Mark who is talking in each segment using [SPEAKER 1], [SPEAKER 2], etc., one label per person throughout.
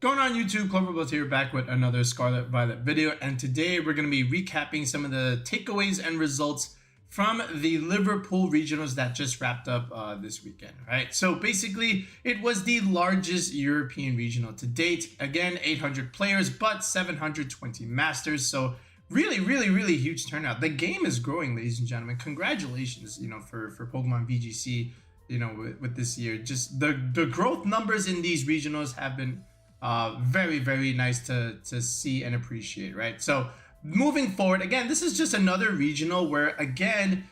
[SPEAKER 1] Going on YouTube, Cloverbolt here, back with another Scarlet Violet video, and today we're going to be recapping some of the takeaways and results from the Liverpool regionals that just wrapped up this weekend, right? So basically, it was the largest European regional to date. Again, 800 players, but 720 masters, so really huge turnout. The game is growing, ladies and gentlemen. Congratulations, for Pokemon VGC, with this year. Just the growth numbers in these regionals have been very nice to see and appreciate, right? So moving forward, again, this is just another regional where again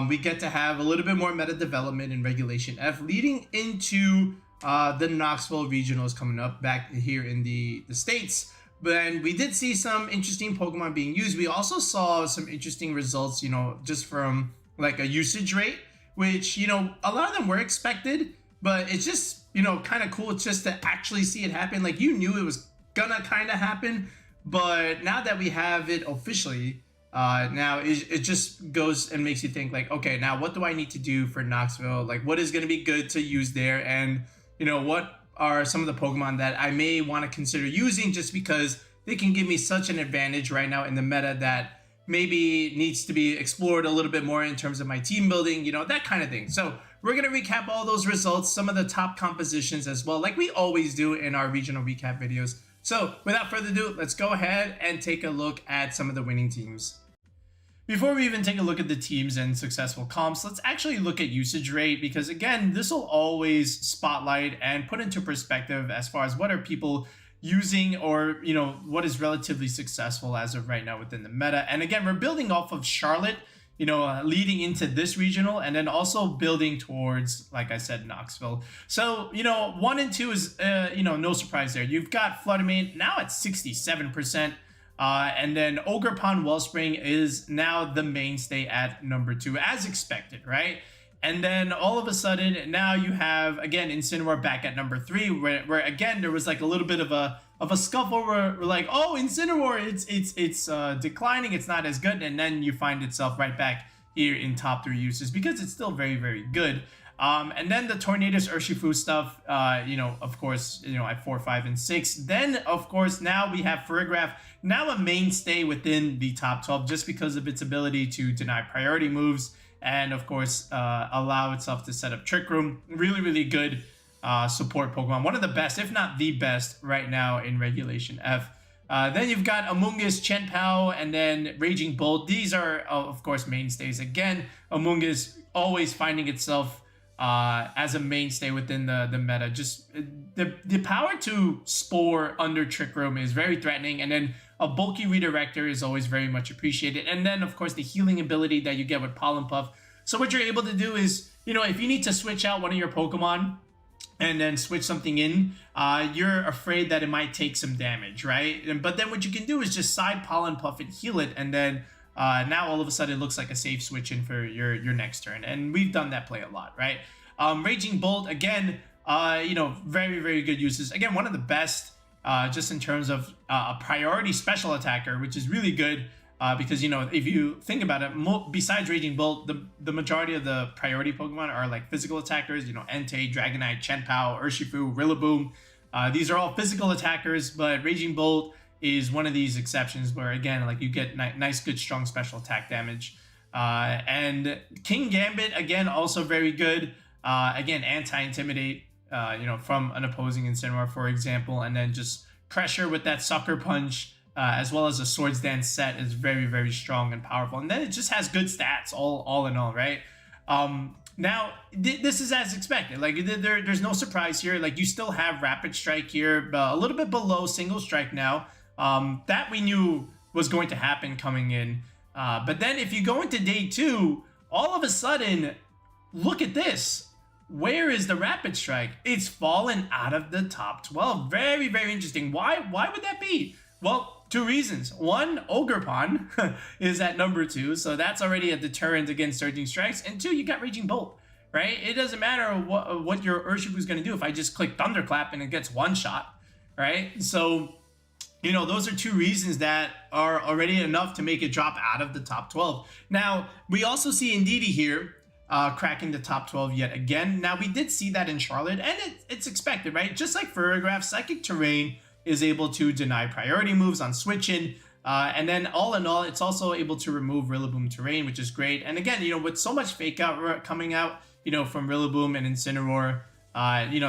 [SPEAKER 1] we get to have a little bit more meta development in Regulation F leading into the Knoxville regionals coming up back here in the States. But we did see some interesting Pokemon being used. We also saw some interesting results, just from like a usage rate, which, a lot of them were expected, but it's just, kind of cool just to actually see it happen. Like, you knew it was gonna kind of happen, but now that we have it officially, now it just goes and makes you think like, okay, now what do I need to do for Knoxville? Like, what is going to be good to use there? And, what are some of the Pokemon that I may want to consider using just because they can give me such an advantage right now in the meta that maybe needs to be explored a little bit more in terms of my team building, that kind of thing. So we're going to recap all those results, some of the top compositions as well, like we always do in our regional recap videos. So without further ado, let's go ahead and take a look at some of the winning teams. Before we even take a look at the teams and successful comps, let's actually look at usage rate, because again, this will always spotlight and put into perspective as far as what are people using, or what is relatively successful as of right now within the meta. And again, we're building off of Charlotte, leading into this regional, and then also building towards, like I said, Knoxville. So 1 and 2 is no surprise there. You've got Fluttermane now at 67%, and then Ogerpon Wellspring is now the mainstay at number 2, as expected, right? And then all of a sudden, now you have, again, Incineroar back at number 3, where again, there was like a little bit of a scuffle where we're like, oh, Incineroar, it's declining, it's not as good. And then you find itself right back here in top 3 uses because it's still very good. And then the Tornadus Urshifu stuff, of course, at 4, 5, and 6. Then, of course, now we have Farigiraf, now a mainstay within the top 12 just because of its ability to deny priority moves. And of course, allow itself to set up Trick Room. Really good support Pokemon. One of the best, if not the best, right now in Regulation F. Then you've got Amoonguss, Chien-Pao, and then Raging Bolt. These are, of course, mainstays. Again, Amoonguss always finding itself as a mainstay within the meta. Just the power to spore under Trick Room is very threatening, and then a bulky redirector is always very much appreciated. And then, of course, the healing ability that you get with Pollen Puff. So what you're able to do is, if you need to switch out one of your Pokemon and then switch something in, you're afraid that it might take some damage, right? But then what you can do is just side Pollen Puff and heal it, and then now all of a sudden it looks like a safe switch in for your next turn. And we've done that play a lot, right? Raging Bolt, again, very good uses. Again, one of the best, just in terms of a priority special attacker, which is really good because, if you think about it, besides Raging Bolt, the majority of the priority Pokemon are like physical attackers, Entei, Dragonite, Chien-Pao, Urshifu, Rillaboom. These are all physical attackers, but Raging Bolt is one of these exceptions where, again, like you get nice, good, strong special attack damage. And King Gambit, again, also very good. Again, anti-intimidate, from an opposing Incineroar, for example, and then just pressure with that Sucker Punch, as well as a Swords Dance set is very strong and powerful. And then it just has good stats all in all, right? Now, this is as expected. Like, there's no surprise here. Like, you still have Rapid Strike here, a little bit below Single Strike now. That we knew was going to happen coming in. But then if you go into day 2, all of a sudden, look at this. Where is the Rapid Strike? It's fallen out of the top 12. Very interesting. Why would that be? Well, 2 reasons. 1, Ogerpon is at number 2, so that's already a deterrent against Surging Strikes. And 2, you got Raging Bolt, right? It doesn't matter what your Urshifu is going to do if I just click Thunderclap and it gets one shot, right? So, those are 2 reasons that are already enough to make it drop out of the top 12. Now, we also see Indeedee here, cracking the top 12 yet again. Now, we did see that in Charlotte, and it's expected, right? Just like Farigiraf, Psychic Terrain is able to deny priority moves on switch-in. And then all in all, it's also able to remove Rillaboom terrain, which is great. And again, with so much fake out coming out, from Rillaboom and Incineroar,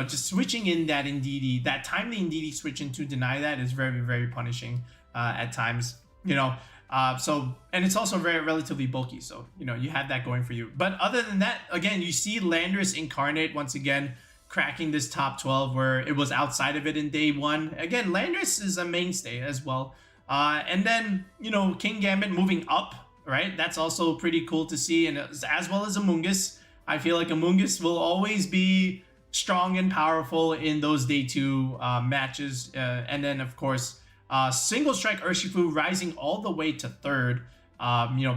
[SPEAKER 1] just switching in that Indeedee, that timely Indeedee switch in to deny that is very, very punishing at times, and it's also very relatively bulky. So, you have that going for you. But other than that, again, you see Landorus Incarnate once again cracking this top 12 where it was outside of it in day 1. Again, Landorus is a mainstay as well. And then, King Gambit moving up, right? That's also pretty cool to see. And as well as Amoonguss. I feel like Amoonguss will always be strong and powerful in those day 2 matches. And then, of course, Single Strike Urshifu rising all the way to 3rd.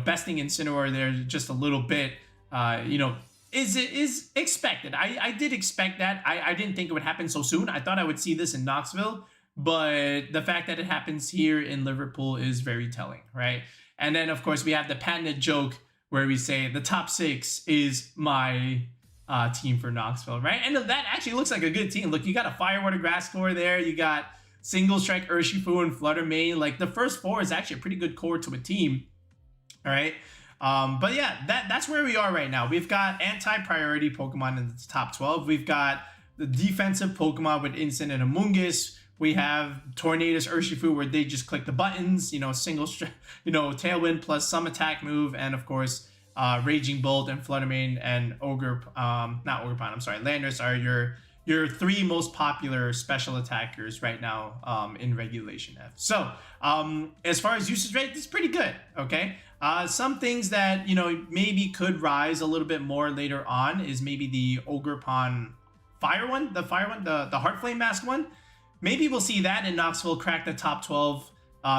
[SPEAKER 1] Besting Incineroar there just a little bit, is expected. I did expect that. I didn't think it would happen so soon. I thought I would see this in Knoxville. But the fact that it happens here in Liverpool is very telling, right? And then, of course, we have the patented joke where we say the top 6 is my team for Knoxville, right? And that actually looks like a good team. Look, you got a Fire, Water, Grass core there. You got Single Strike Urshifu and Flutter Mane. Like, the first 4 is actually a pretty good core to a team, all right? But yeah, that's where we are right now. We've got anti-priority Pokemon in the top 12. We've got the defensive Pokemon with Incin and Amoonguss. We have Tornadus Urshifu where they just click the buttons, single, Tailwind plus some attack move. And of course, Raging Bolt and Flutter Mane and Landorus are your 3 most popular special attackers right now in Regulation F. So as far as usage rate, it's pretty good, okay? Some things that, maybe could rise a little bit more later on is maybe the Ogerpon Fire one, the Heart Flame Mask one. Maybe we'll see that in Knoxville crack the top 12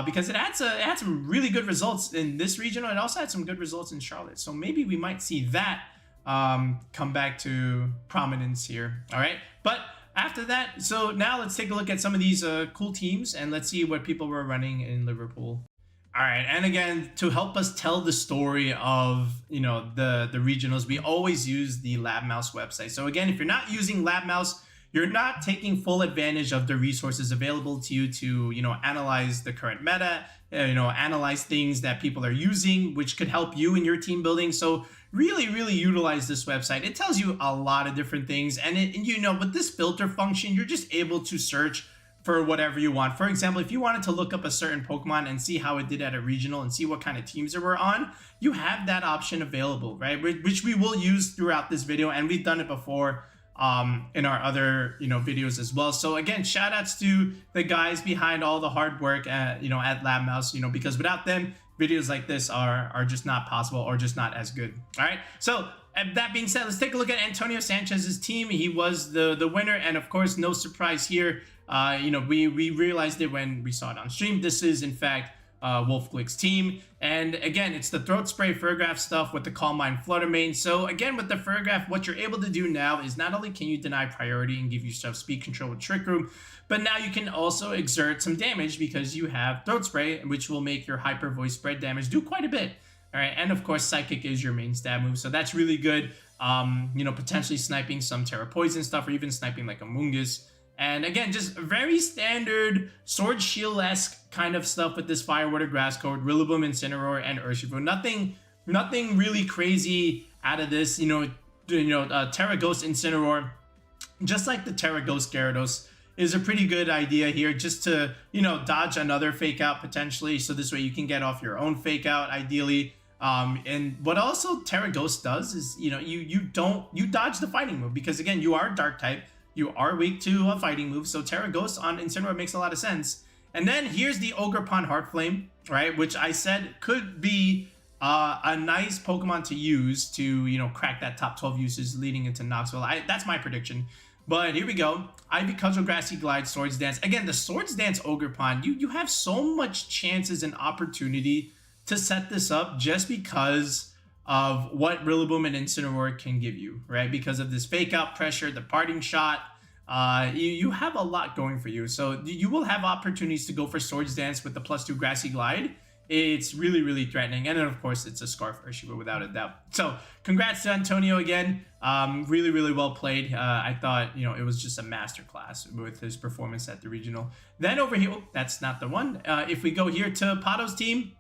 [SPEAKER 1] because it had some really good results in this regional. It also had some good results in Charlotte. So maybe we might see that come back to prominence here. All right. But after that, so now let's take a look at some of these cool teams and let's see what people were running in Liverpool. All right. And again, to help us tell the story of, the regionals, we always use the LabMouse website. So again, if you're not using LabMouse, you're not taking full advantage of the resources available to you to, analyze the current meta, analyze things that people are using, which could help you in your team building. So really, really utilize this website. It tells you a lot of different things. And with this filter function, you're just able to search for whatever you want. For example, if you wanted to look up a certain Pokemon and see how it did at a regional and see what kind of teams it were on, you have that option available, right? Which we will use throughout this video. And we've done it before in our other videos as well. So again, shout outs to the guys behind all the hard work at LabMouse, because without them, videos like this are just not possible or just not as good. All right, so that being said, let's take a look at Antonio Sanchez's team. He was the winner, and of course, no surprise here. We realized it when we saw it on stream. This is in fact Wolfglick's team. And again, it's the Throat Spray Furgraph stuff with the Calm Mind Flutter Mane. So again, with the Furgraph, what you're able to do now is not only can you deny priority and give yourself speed control with Trick Room, but now you can also exert some damage because you have Throat Spray, which will make your Hyper Voice spread damage do quite a bit. All right, and of course, Psychic is your main stab move, so that's really good. Potentially sniping some Terra Poison stuff or even sniping like Amoonguss. And again, just very standard Sword Shield-esque kind of stuff with this Fire, Water, Grass code, Rillaboom, Incineroar, and Urshifu. Nothing really crazy out of this. Terra Ghost Incineroar, just like the Terra Ghost Gyarados, is a pretty good idea here, just to dodge another fake out potentially. So this way you can get off your own fake out ideally. And what also Terra Ghost does is you dodge the fighting move because again you are Dark type. You are weak to a fighting move, so Terra Ghost on Incineroar makes a lot of sense. And then here's the Ogerpon Heart Flame, right? Which I said could be a nice Pokemon to use to, crack that top 12 usage leading into Knoxville. That's my prediction. But here we go. Ivy Cudgel, Grassy Glide, Swords Dance. Again, the Swords Dance Ogerpon, you have so much chances and opportunity to set this up just because of what Rillaboom and Incineroar can give you, right? Because of this fake out pressure, the parting shot, you have a lot going for you. So you will have opportunities to go for Swords Dance with the +2 Grassy Glide it's really, really threatening. And then, of course, it's a Scarf Urshifu without a doubt. So congrats to Antonio again. Really, really well played. I thought, you know, it was just a masterclass with his performance at the regional. Then over here, oh, that's not the one. If we go here to Pado's team.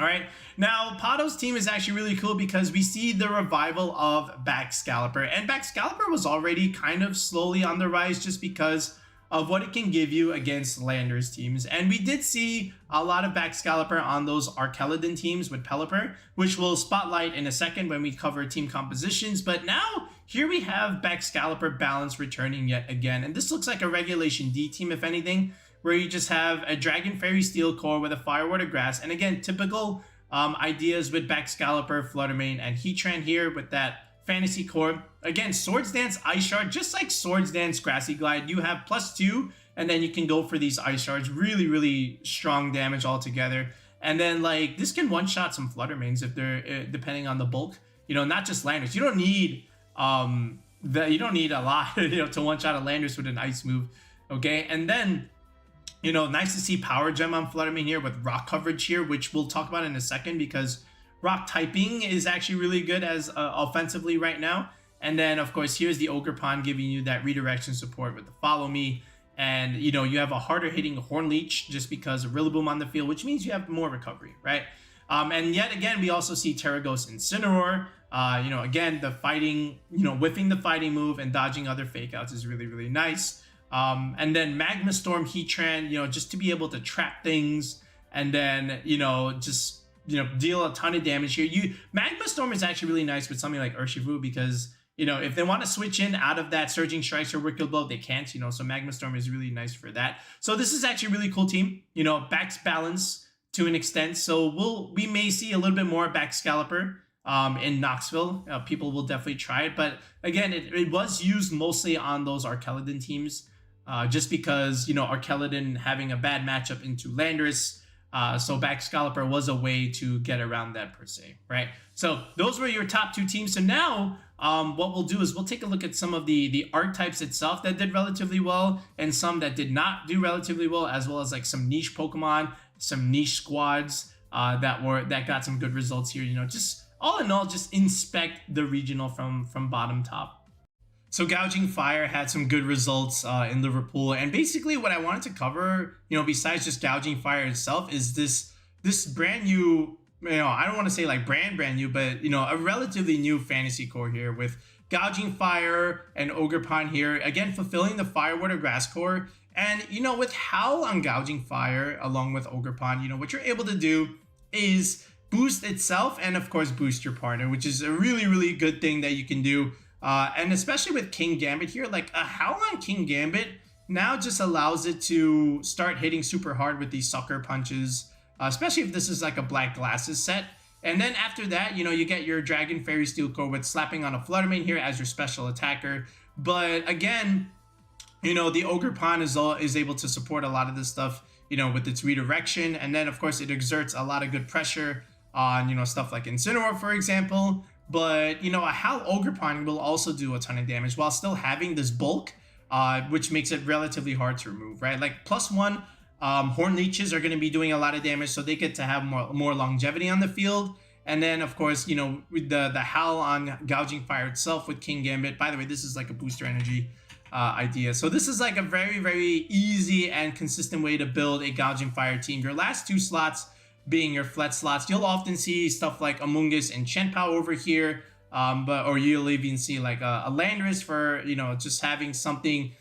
[SPEAKER 1] All right, now Pado's team is actually really cool because we see the revival of Baxcalibur. And Baxcalibur was already kind of slowly on the rise just because of what it can give you against Landers teams. And we did see a lot of Baxcalibur on those Arcaladon teams with Pelipper, which we'll spotlight in a second when we cover team compositions. But now, here we have Baxcalibur Balance returning yet again. And this looks like a Regulation D team, if anything, where you just have a Dragon Fairy Steel Core with a Fire Water Grass. And again, typical ideas with Baxcalibur, Fluttermane, and Heatran here with that Fantasy Core. Again, Swords Dance Ice Shard, just like Swords Dance Grassy Glide, you have +2, and then you can go for these Ice Shards. Really, really strong damage altogether. And then, like, this can one-shot some Fluttermanes if they're, depending on the bulk. You know, not just Landers. You don't need, you don't need a lot, you know, to one-shot a Landers with an Ice move, okay? And then, you know, nice to see Power Gem on Fluttermane here with Rock coverage here, which we'll talk about in a second because Rock typing is actually really good as offensively right now. And then, of course, here's the Ogerpon giving you that redirection support with the Follow Me. And, you know, you have a harder hitting Horn Leech just because of Rillaboom on the field, which means you have more recovery, right? And yet again, we also see Terraghost Incineroar. You know, again, the fighting, you know, whiffing the fighting move and dodging other fake outs is really, really nice. And then Magma Storm Heatran, you know, just to be able to trap things and then, you know, just, you know, deal a ton of damage here. Magma Storm is actually really nice with something like Urshifu because, you know, if they want to switch in out of that Surging Strikes or Wicked Blow, they can't, you know, so Magma Storm is really nice for that. So this is actually a really cool team, you know, Bax Balance to an extent. So we may see a little bit more Baxcalibur in Knoxville. People will definitely try it. But again, it was used mostly on those Arcaladon teams just because, you know, Arcaladon having a bad matchup into Landorus. So Baxcalibur was a way to get around that per se, right? So those were your top two teams. So now what we'll do is we'll take a look at some of the archetypes itself that did relatively well and some that did not do relatively well, as well as like some niche Pokemon, some niche squads that got some good results here. You know, just all in all, just inspect the regional from bottom top. So Gouging Fire had some good results in Liverpool, and basically what I wanted to cover, you know, besides just Gouging Fire itself, is this brand new, you know, I don't want to say like brand new, but you know, a relatively new fantasy core here with Gouging Fire and Ogerpon here, again fulfilling the Fire Water Grass core. And you know, with Howl on Gouging Fire along with Ogerpon, you know, what you're able to do is boost itself and of course boost your partner, which is a really, really good thing that you can do. And especially with King Gambit here, like a Howl on King Gambit now just allows it to start hitting super hard with these sucker punches, especially if this is like a Black Glasses set. And then after that, you know, you get your Dragon Fairy Steel Core with slapping on a Fluttermane here as your special attacker. But again, you know, the Ogerpon is able to support a lot of this stuff, you know, with its redirection. And then, of course, it exerts a lot of good pressure on, you know, stuff like Incineroar, for example. But, you know, a Howl Ogerpon will also do a ton of damage while still having this bulk, which makes it relatively hard to remove, right? Like +1 Horn Leeches are going to be doing a lot of damage, so they get to have more longevity on the field. And then, of course, you know, with the Howl on Gouging Fire itself with King Gambit. By the way, this is like a booster energy idea. So this is like a very, very easy and consistent way to build a Gouging Fire team. Your last two slots being your flat slots, you'll often see stuff like Amoonguss and Chenpao over here, or you'll even see like a Landorus for, you know, just having something,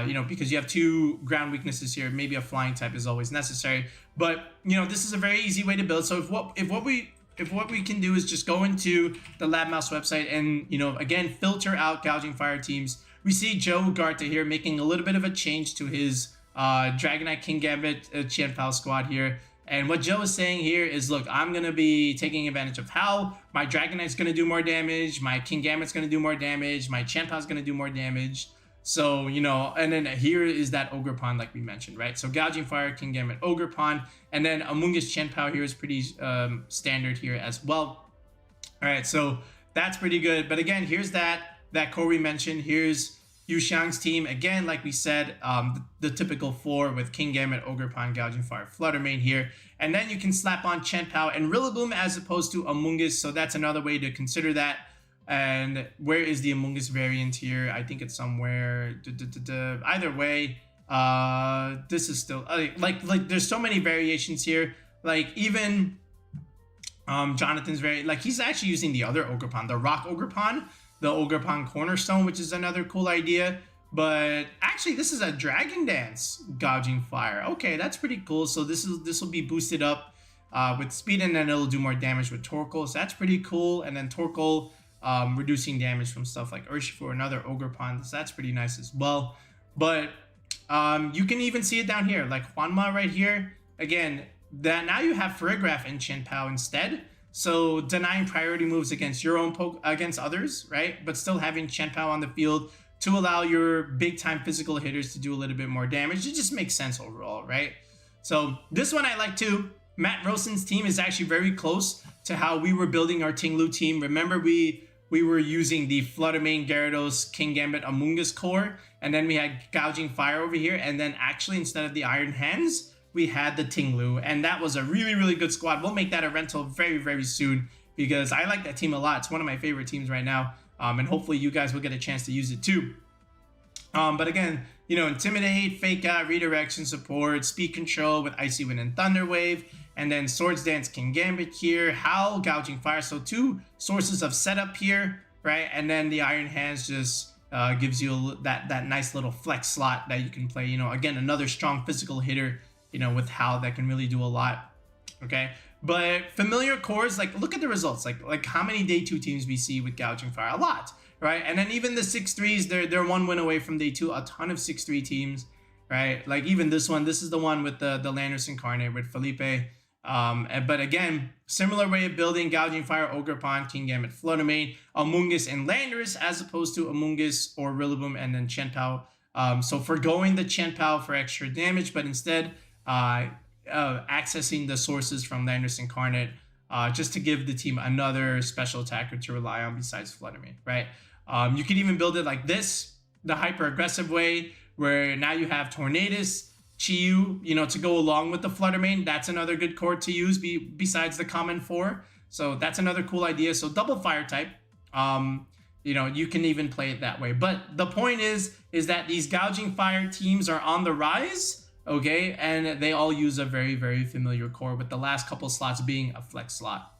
[SPEAKER 1] you know, because you have two ground weaknesses here. Maybe a flying type is always necessary, but you know, this is a very easy way to build. So if what we can do is just go into the Lab Mouse website and, you know, again, filter out Gouging Fire teams, we see Joe Ugarte here making a little bit of a change to his Dragonite King Gambit Chenpao squad here. And what Joe is saying here is, look, I'm going to be taking advantage of Howl. My Dragonite's going to do more damage. My King Gambit's going to do more damage. My Chenpao's going to do more damage. So, you know, and then here is that Ogerpon like we mentioned, right? So Gouging Fire, King Gambit, Ogerpon. And then Amoonguss Chenpao here is pretty standard here as well. All right, so that's pretty good. But again, here's that core we mentioned. Here's, Yuxiang's team, again, like we said, the typical 4 with Kingambit, Ogerpon, Gouging Fire, Fluttermane here. And then you can slap on Chien-Pao and Rillaboom as opposed to Amoonguss, so that's another way to consider that. And where is the Amoonguss variant here? I think it's somewhere. Either way, this is still like there's so many variations here. Like even Jonathan's he's actually using the other Ogerpon, the Rock Ogerpon, the Ogerpon-Cornerstone, which is another cool idea. But actually, this is a Dragon Dance Gouging Fire. Okay, that's pretty cool. So this will be boosted up with speed, and then it'll do more damage with Torkoal. So that's pretty cool. And then Torkoal reducing damage from stuff like Urshifu, another Ogerpon. So that's pretty nice as well. But you can even see it down here, like Juanma right here. Again, that now you have Farigiraf and Chien-Pao instead. So denying priority moves against your own against others, right? But still having Chien-Pao on the field to allow your big time physical hitters to do a little bit more damage. It just makes sense overall, right? So this one I like too. Matt Rosen's team is actually very close to how we were building our Ting-Lu team. Remember we were using the Fluttermane, Gyarados, Kingambit, Amoonguss core, and then we had Gouging Fire over here, and then actually instead of the Iron Hands, we had the Ting-Lu, and that was a really, really good squad. We'll make that a rental very, very soon because I like that team a lot. It's one of my favorite teams right now, and hopefully you guys will get a chance to use it too. But again, you know, Intimidate, Fake Out, Redirection Support, Speed Control with Icy Wind and Thunder Wave, and then Swords Dance Kingambit here, Howl, Gouging Fire. So 2 sources of setup here, right? And then the Iron Hands just gives you that nice little flex slot that you can play. You know, again, another strong physical hitter, you know, with Howl that can really do a lot. Okay, but familiar cores, like look at the results, like how many day 2 teams we see with Gouging Fire. A lot, right? And then even the 6-3s, they're 1 win away from day 2. A ton of 6-3 teams, right? Like even this one, this is the one with the Landorus Incarnate with Felipe. But again, similar way of building: Gouging Fire, Ogerpon, Kingambit, Fluttermane, Amoonguss, and Landorus, as opposed to Amoonguss or Rillaboom and then Chien-Pao. So forgoing the Chien-Pao for extra damage, but instead accessing the sources from Landorus Incarnate just to give the team another special attacker to rely on besides Fluttermane, right? You could even build it like this, the hyper aggressive way, where now you have Tornadus, Chi-Yu, you know, to go along with the Fluttermane. That's another good core to use besides the common 4. So that's another cool idea. So double fire type, you know, you can even play it that way. But the point is that these Gouging Fire teams are on the rise, okay? And they all use a very, very familiar core, with the last couple slots being a flex slot.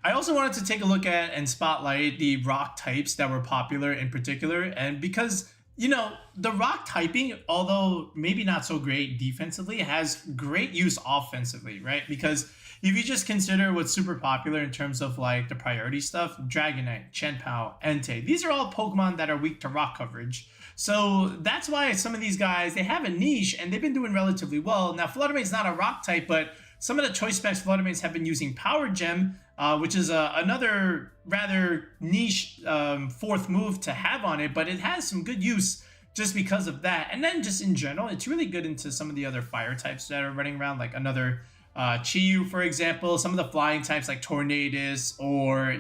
[SPEAKER 1] I also wanted to take a look at and spotlight the rock types that were popular in particular. And because, you know, the rock typing, although maybe not so great defensively, has great use offensively, right? Because if you just consider what's super popular in terms of like the priority stuff, Dragonite, Chien-Pao, Entei, these are all Pokemon that are weak to rock coverage. So that's why some of these guys, they have a niche and they've been doing relatively well. Now, Fluttermane's not a rock type, but some of the choice specs Fluttermanes have been using Power Gem, which is another rather niche 4th move to have on it, but it has some good use just because of that. And then just in general, it's really good into some of the other fire types that are running around, like another Chi-Yu, for example, some of the flying types like Tornadus, or,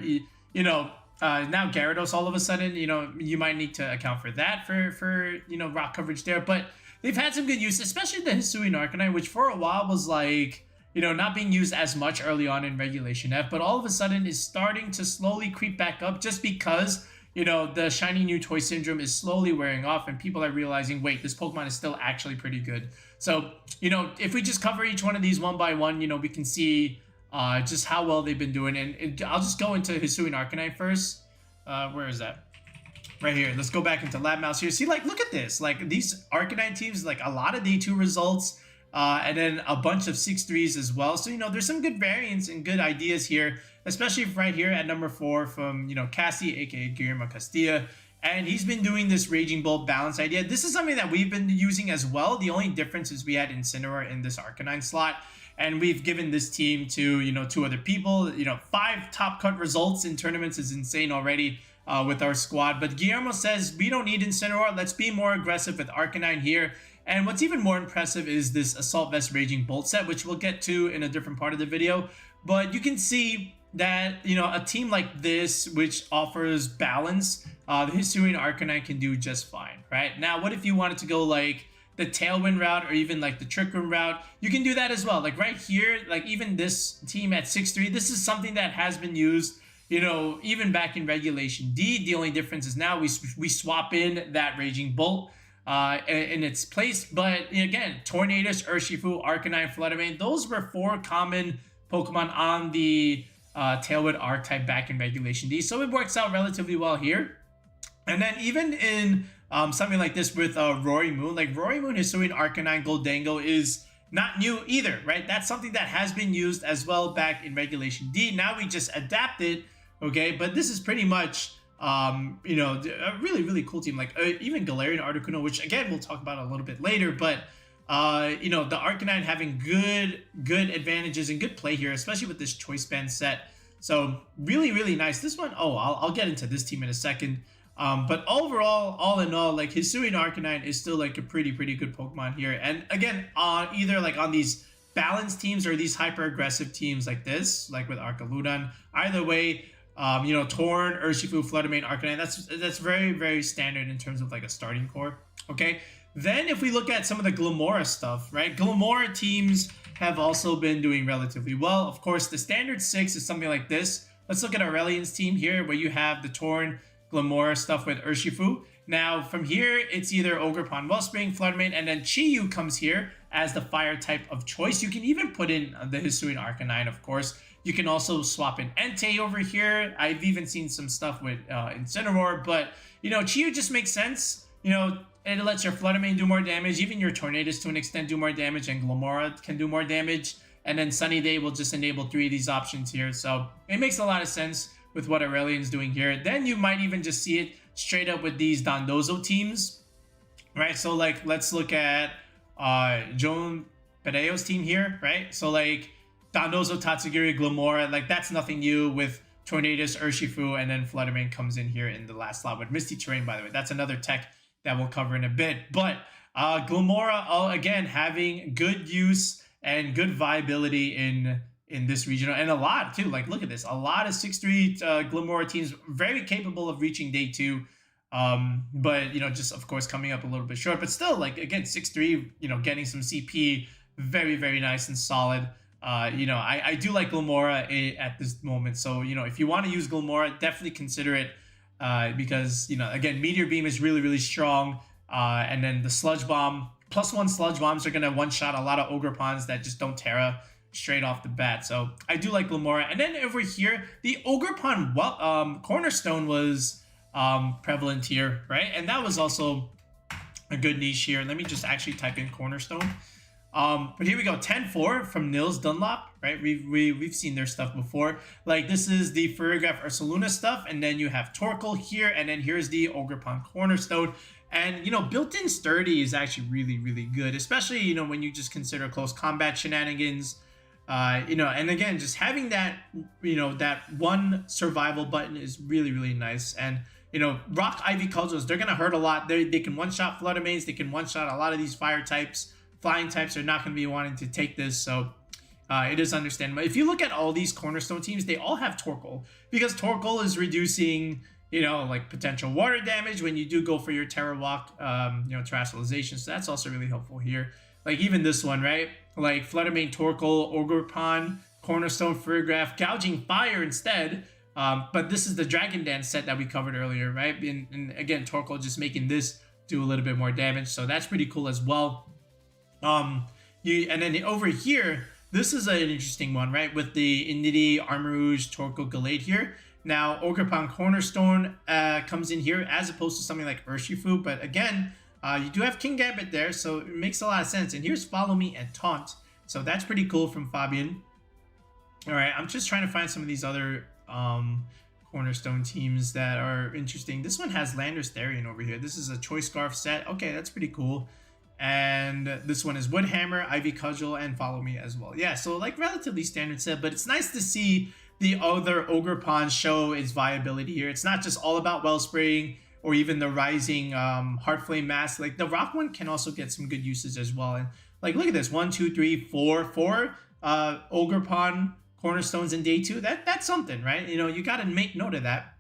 [SPEAKER 1] you know, now Gyarados all of a sudden, you know, you might need to account for that for you know, rock coverage there. But they've had some good use, especially the Hisuian Arcanine, which for a while was like, you know, not being used as much early on in Regulation F, but all of a sudden is starting to slowly creep back up just because, you know, the shiny new toy syndrome is slowly wearing off and people are realizing, wait, this Pokemon is still actually pretty good. So, you know, if we just cover each one of these one by one, you know, we can see just how well they've been doing. And I'll just go into Hisuian Arcanine first. Where is that? Right here. Let's go back into Lab Mouse here. See, like, look at this. Like, these Arcanine teams, like, a lot of day 2 results. And then a bunch of 6-3s as well. So, you know, there's some good variants and good ideas here, especially right here at number 4 from, you know, Cassie, aka Guillermo Castilla. And he's been doing this Raging Bolt balance idea. This is something that we've been using as well. The only difference is we had Incineroar in this Arcanine slot. And we've given this team to, you know, 2 other people. You know, 5 top cut results in tournaments is insane already with our squad. But Guillermo says, we don't need Incineroar. Let's be more aggressive with Arcanine here. And what's even more impressive is this Assault Vest Raging Bolt set, which we'll get to in a different part of the video. But you can see that, you know, a team like this, which offers balance, the Hisuian Arcanine can do just fine, right? Now, what if you wanted to go like the Tailwind route or even like the Trick Room route? You can do that as well. Like right here, like even this team at 6'3", this is something that has been used, you know, even back in Regulation D. The only difference is now we swap in that Raging Bolt in its place. But again, Tornadus, Urshifu, Arcanine, Fluttermane, those were 4 common Pokemon on the Tailwind Archetype back in Regulation D. So it works out relatively well here. And then even in something like this with Rory Moon, like Rory Moon, Hisuian Arcanine, Goldango is not new either, right? That's something that has been used as well back in Regulation D. Now we just adapted, okay? But this is pretty much, you know, a really, really cool team. Like even Galarian Articuno, which again, we'll talk about a little bit later, but you know, the Arcanine having good advantages and good play here, especially with this Choice Band set. So really, really nice. This one, I'll get into this team in a second. But overall, all in all, like Hisuian Arcanine is still like a pretty good Pokemon here. And again, on either like on these balanced teams or these hyper aggressive teams like this, like with Arcaludan, either way, you know, Torn, Urshifu, Fluttermane, Arcanine, that's very standard in terms of like a starting core. Okay. Then if we look at some of the Glimmora stuff, right? Glimmora teams have also been doing relatively well. Of course, the standard 6 is something like this. Let's look at Aurelian's team here, where you have the Torn, Glimmora stuff with Urshifu. Now, from here, it's either Ogerpon, Wellspring, Fluttermane, and then Chi-Yu comes here as the fire type of choice. You can even put in the Hisuian Arcanine, of course. You can also swap in Entei over here. I've even seen some stuff with Incineroar, but, you know, Chi-Yu just makes sense. You know, it lets your Fluttermane do more damage. Even your Tornadus, to an extent, do more damage, and Glimmora can do more damage. And then Sunny Day will just enable 3 of these options here. So it makes a lot of sense with what Aurelian's doing here. Then you might even just see it straight up with these Dondozo teams, right? So like, let's look at Joan Pereo's team here, right? So like Dondozo, Tatsugiri, Glimmora, like that's nothing new with Tornadus, Urshifu, and then Fluttermane comes in here in the last slot with Misty Terrain, by the way. That's another tech that we'll cover in a bit. But Glimmora, again, having good use and good viability in this regional, and a lot too. Like, look at this, a lot of 6'3" Glimmora teams very capable of reaching day 2, but you know, just of course coming up a little bit short, but still, like, again, 6'3", you know, getting some CP, very nice and solid. You know, I do like Glimmora at this moment, so you know, if you want to use Glimmora, definitely consider it, because you know, again, Meteor Beam is really strong, and then the Sludge Bomb, +1 Sludge Bombs are gonna one-shot a lot of Ogerpons that just don't Terra straight off the bat. So I do like Glimmora. And then over here, the Ogerpon-Cornerstone was prevalent here, right? And that was also a good niche here. Let me just actually type in Cornerstone. But here we go, 10-4 from Nils Dunlop, right? We've seen their stuff before. Like, this is the Ferrograph Ursaluna stuff, and then you have Torkoal here, and then here's the Ogerpon-Cornerstone. And, you know, built-in sturdy is actually really good, especially, you know, when you just consider close combat shenanigans. You know, and again, just having that, you know, that one survival button is really nice. And, you know, Rock Ivy Cudgels, they're going to hurt a lot. They can one-shot Fluttermanes. They can one-shot a lot of these fire types. Flying types are not going to be wanting to take this. So it is understandable. If you look at all these Cornerstone teams, they all have Torkoal, because Torkoal is reducing, you know, like potential water damage when you do go for your Terra Walk, you know, Terrestrialization. So that's also really helpful here. Like even this one, right? Like Fluttermane, Torkoal, Ogerpon, Cornerstone, Ferrograph, Gouging Fire instead. But this is the Dragon Dance set that we covered earlier, right? And again, Torkoal just making this do a little bit more damage. So that's pretty cool as well. And then over here, this is an interesting one, right? With the Initi, Armarouge, Torkoal, Gallade here. Now, Ogerpon-Cornerstone comes in here as opposed to something like Urshifu. But again, you do have King Gambit there, so it makes a lot of sense. And here's Follow Me and Taunt. So that's pretty cool from Fabian. All right, I'm just trying to find some of these other Cornerstone teams that are interesting. This one has Landorus Therian over here. This is a Choice Scarf set. Okay, that's pretty cool. And this one is Woodhammer, Ivy Cudgel, and Follow Me as well. Yeah, so like relatively standard set, but it's nice to see the other Ogerpon show its viability here. It's not just all about Wellspring or even the Rising Heartflame Mask. Like the Rock one can also get some good uses as well. And like, look at this, 1, 2, 3, 4 Ogerpon Cornerstones in day 2. That's something, right? You know, you got to make note of that.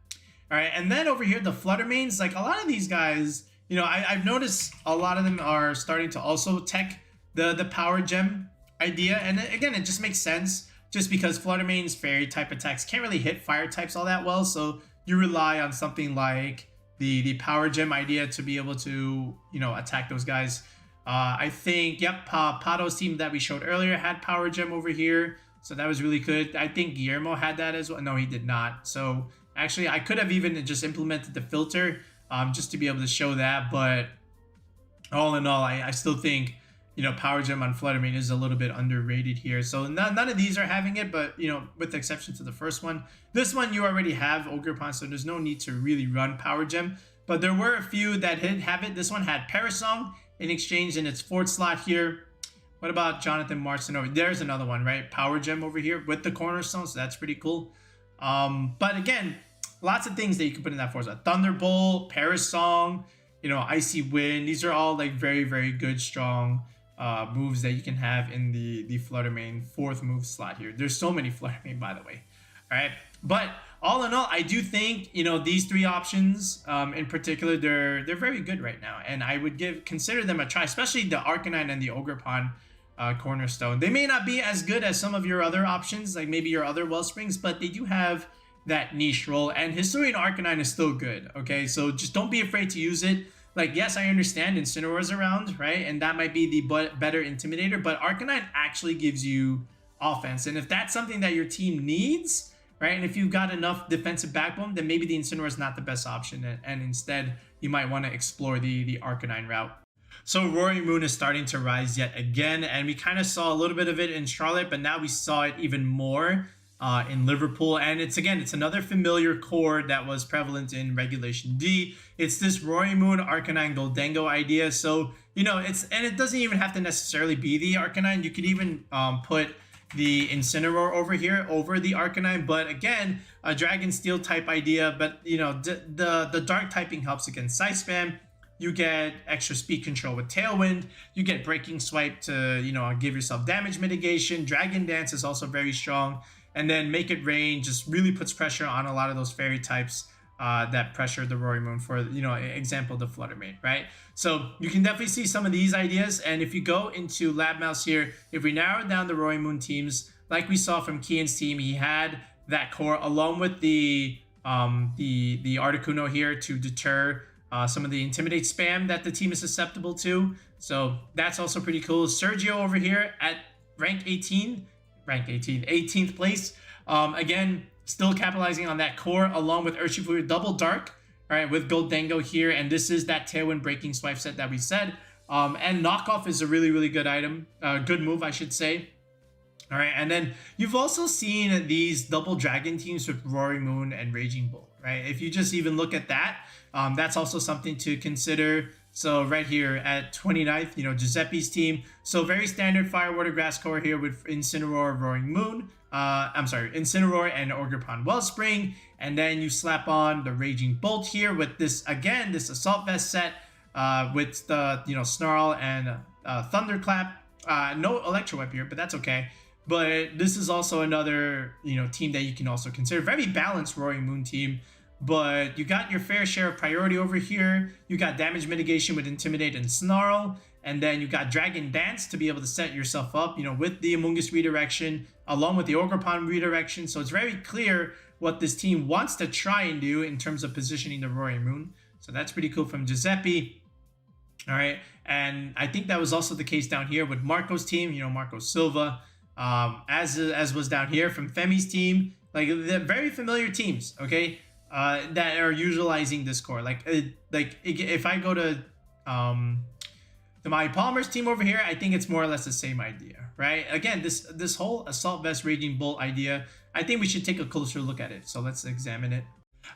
[SPEAKER 1] All right, and then over here, the Flutter Mains, like a lot of these guys, you know, I've noticed a lot of them are starting to also tech the Power Gem idea. And again, it just makes sense just because Flutter Main's fairy type attacks can't really hit fire types all that well. So you rely on something like the Power Gem idea to be able to, you know, attack those guys. I think, yep, Pado's team that we showed earlier had Power Gem over here. So that was really good. I think Guillermo had that as well. No, he did not. So actually, I could have even just implemented the filter just to be able to show that. But all in all, I still think, you know, Power Gem on Flutter Main is a little bit underrated here. So none of these are having it, but, you know, with the exception to the first one. This one, you already have Ogerpon, so there's no need to really run Power Gem. But there were a few that didn't have it. This one had Parasong in exchange in its 4th slot here. What about Jonathan Marston over? There's another one, right? Power Gem over here with the Cornerstone, so that's pretty cool. But again, lots of things that you can put in that 4th slot. Thunderbolt, Parasong, you know, Icy Wind. These are all like very, very good, strong moves that you can have in the Flutter Main 4th move slot here. There's so many Flutter Main, by the way. All right, but all in all, I do think, you know, these 3 options in particular, they're very good right now, and I would consider them a try, especially the Arcanine and the Ogerpon Cornerstone. They may not be as good as some of your other options, like maybe your other Wellsprings, but they do have that niche role, and Hisuian Arcanine is still good. Okay, so just don't be afraid to use it. Like, yes, I understand Incineroar's around, right? And that might be the better Intimidator, but Arcanine actually gives you offense. And if that's something that your team needs, right? And if you've got enough defensive backbone, then maybe the Incineroar is not the best option. And instead, you might want to explore the Arcanine route. So Roaring Moon is starting to rise yet again. And we kind of saw a little bit of it in Scarlet, but now we saw it even more in Liverpool. And it's another familiar core that was prevalent in Regulation D. It's this Roaring Moon Arcanine Goldengo idea. So, you know, it doesn't even have to necessarily be the Arcanine. You could even put the Incineroar over here over the Arcanine, but again, a Dragon Steel type idea. But you know, the dark typing helps against side spam. You get extra speed control with Tailwind. You get Breaking Swipe to, you know, give yourself damage mitigation. Dragon Dance is also very strong. And then Make It Rain just really puts pressure on a lot of those fairy types that pressure the Roaring Moon, for, you know, example, the Flutter Main, right? So you can definitely see some of these ideas. And if you go into Lab Mouse here, if we narrow down the Roaring Moon teams, like we saw from Kian's team, he had that core along with the Articuno here to deter some of the Intimidate spam that the team is susceptible to. So that's also pretty cool. Sergio over here at rank 18th place. Again, still capitalizing on that core along with Urshifu Double Dark, all right, with Goldengo here. And this is that Tailwind Breaking Swipe set that we said. And Knockoff is a really, really good item, good move, I should say. All right, and then you've also seen these double dragon teams with Roaring Moon and Raging Bull, right? If you just even look at that, that's also something to consider. So right here at 29th, you know, Giuseppe's team. So very standard Fire, Water, Grass core here with Incineroar, Roaring Moon. Incineroar and Ogerpon Wellspring. And then you slap on the Raging Bolt here with this, again, this Assault Vest set with the, you know, Snarl and Thunderclap. No Electro Whip here, but that's okay. But this is also another, you know, team that you can also consider. Very balanced Roaring Moon team. But you got your fair share of priority over here. You got damage mitigation with Intimidate and Snarl. And then you got Dragon Dance to be able to set yourself up, you know, with the Amoonguss redirection, along with the Ogerpon redirection. So it's very clear what this team wants to try and do in terms of positioning the Roaring Moon. So that's pretty cool from Giuseppe. All right. And I think that was also the case down here with Marco's team, you know, Marco Silva, as was down here from Femi's team. Like, they're very familiar teams, okay? That are utilizing this core. Like if I go to my Palmer's team over here, I think it's more or less the same idea, right? Again, this whole Assault Vest Raging Bolt idea, I think we should take a closer look at it. So let's examine it.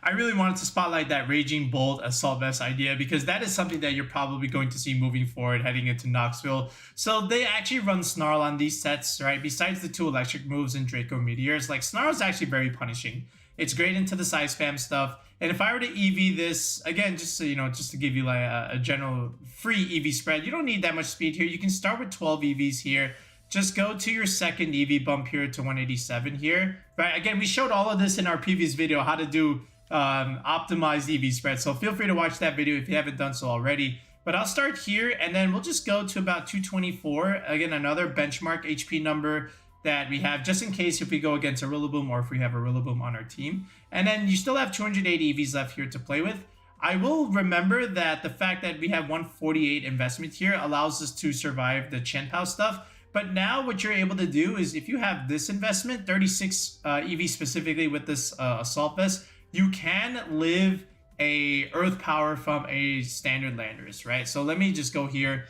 [SPEAKER 1] I really wanted to spotlight that Raging Bolt Assault Vest idea because that is something that you're probably going to see moving forward heading into Knoxville. So they actually run Snarl on these sets, right? Besides the 2 electric moves and Draco Meteors, like Snarl is actually very punishing. It's great into the side spam stuff. And if I were to EV this, again, just so you know, just to give you like a general free EV spread, you don't need that much speed here. You can start with 12 EVs here. just go to your second EV bump here to 187 here, right? Again, we showed all of this in our previous video, how to do optimized EV spread. So feel free to watch that video if you haven't done so already. But I'll start here, and then we'll just go to about 224. Again, another benchmark HP number that we have just in case if we go against a Rillaboom or if we have a Rillaboom on our team. And then you still have 280 EVs left here to play with. I will remember that the fact that we have 148 investment here allows us to survive the Chen-Pao stuff. But now what you're able to do is if you have this investment, 36 EV specifically with this Assault Vest, you can live a Earth Power from a standard Landorus, right? So let me just go here.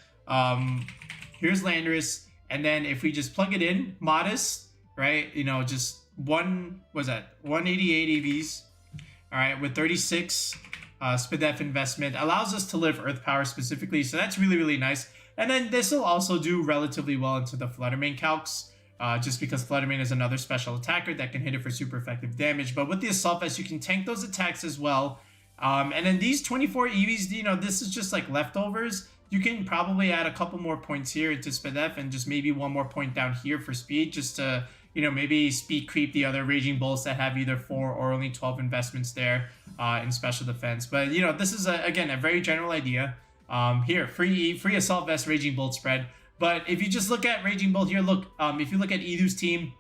[SPEAKER 1] Here's Landorus, and then if we just plug it in, modest, right? You know, just 188 EVs, all right, with 36 SPDEF investment allows us to live Earth Power specifically. So that's really, really nice. And then this will also do relatively well into the Fluttermane calcs. Just because Fluttermane is another special attacker that can hit it for super effective damage. But with the Assault Vest, you can tank those attacks as well. And then these 24 EVs, you know, this is just like leftovers. You can probably add a couple more points here into SPDEF and just maybe one more point down here for speed, just to, you know, maybe speed creep the other Raging Bolts that have either 4 or only 12 investments there in special defense. But, you know, this is, again, a very general idea. Here, free Assault Vest Raging Bolt spread. But if you just look at Raging Bolt here, look, if you look at Edu's team,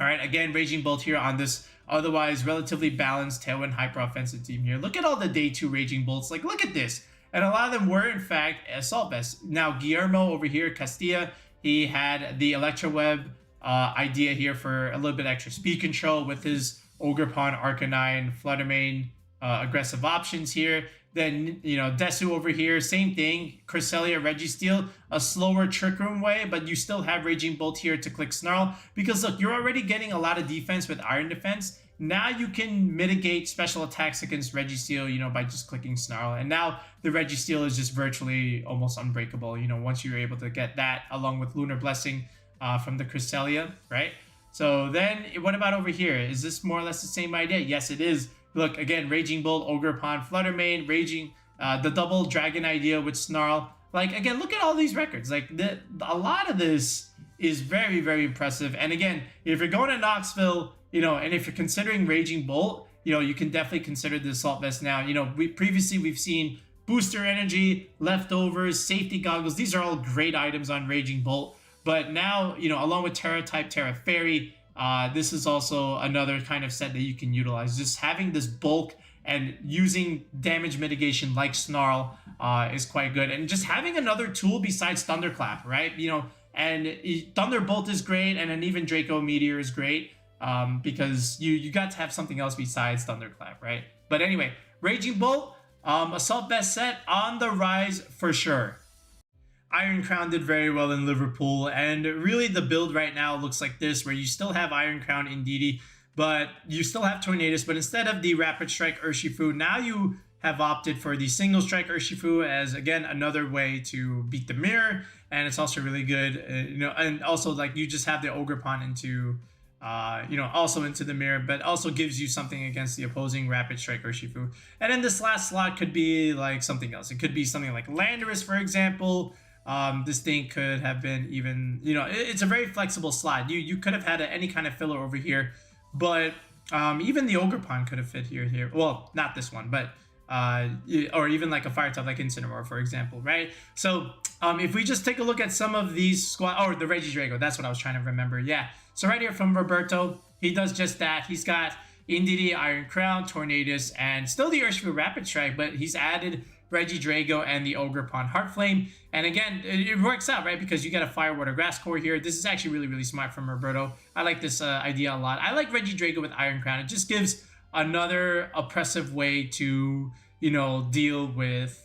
[SPEAKER 1] all right, again, Raging Bolt here on this otherwise relatively balanced Tailwind Hyper Offensive team here. Look at all the day 2 Raging Bolts. Like, look at this. And a lot of them were, in fact, Assault Vests. Now, Guillermo over here, Castilla, he had the Electro Web idea here for a little bit extra speed control with his Ogerpon-Arcanine, Fluttermane aggressive options here. Then, you know, Desu over here, same thing. Cresselia, Registeel, a slower Trick Room way, but you still have Raging Bolt here to click Snarl. Because, look, you're already getting a lot of defense with Iron Defense. Now you can mitigate special attacks against Registeel, you know, by just clicking Snarl. And now the Registeel is just virtually almost unbreakable, you know, once you're able to get that along with Lunar Blessing from the Cresselia, right? So then, what about over here? Is this more or less the same idea? Yes, it is. Look, again, Raging Bolt, Ogerpon, Fluttermane, the double Dragon idea with Snarl. Like, again, look at all these records. Like, a lot of this is very, very impressive. And again, if you're going to Knoxville, you know, and if you're considering Raging Bolt, you know, you can definitely consider the Assault Vest now. You know, we've seen Booster Energy, Leftovers, Safety Goggles. These are all great items on Raging Bolt. But now, you know, along with Terra Type, Terra Fairy, this is also another kind of set that you can utilize. Just having this bulk and using damage mitigation like Snarl is quite good. And just having another tool besides Thunderclap, right? You know, and Thunderbolt is great, and then even Draco Meteor is great because you got to have something else besides Thunderclap, right? But anyway, Raging Bolt, Assault Vest set on the rise for sure. Iron Crown did very well in Liverpool, and really the build right now looks like this, where you still have Iron Crown Indeedee, but you still have Tornadus, but instead of the Rapid Strike Urshifu, now you have opted for the Single Strike Urshifu as, again, another way to beat the mirror, and it's also really good, you know, and also, like, you just have the Ogerpon into, you know, also into the mirror, but also gives you something against the opposing Rapid Strike Urshifu. And then this last slot could be, like, something else. It could be something like Landorus, for example. This thing could have been even, you know, it's a very flexible slot. You could have had any kind of filler over here, but even the Ogerpon could have fit here. Well, not this one, but or even like a Fire type like Incineroar, for example, right? So if we just take a look at some of these squad, or the Regidrago, that's what I was trying to remember. Yeah. So right here from Roberto, he does just that. He's got Indeedee, Iron Crown, Tornadus, and still the Urshifu Rapid Strike, but he's added Regidrago and the Ogerpon Heartflame. And again, it works out, right? Because you get a Fire, Water, Grass core here. This is actually really, really smart from Roberto. I like this idea a lot. I like Regidrago with Iron Crown. It just gives another oppressive way to, you know, deal with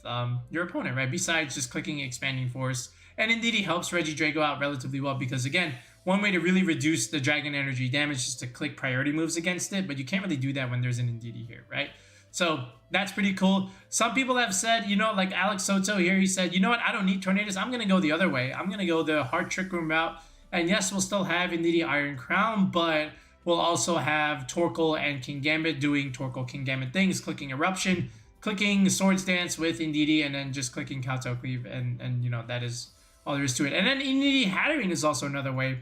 [SPEAKER 1] your opponent, right? Besides just clicking Expanding Force. And indeed, he helps Regidrago out relatively well because, again, one way to really reduce the Dragon Energy damage is to click priority moves against it, but you can't really do that when there's an Indeedee here, right? So that's pretty cool. Some people have said, you know, like Alex Soto here, he said, you know what, I don't need Tornadus. I'm going to go the other way. I'm going to go the hard Trick Room route. And yes, we'll still have Indeedee Iron Crown, but we'll also have Torkoal and Kingambit doing Torkoal Kingambit things, clicking Eruption, clicking Swords Dance with Indeedee, and then just clicking Kowtow Cleave. And you know, that is all there is to it. And then Indeedee Hatterene is also another way,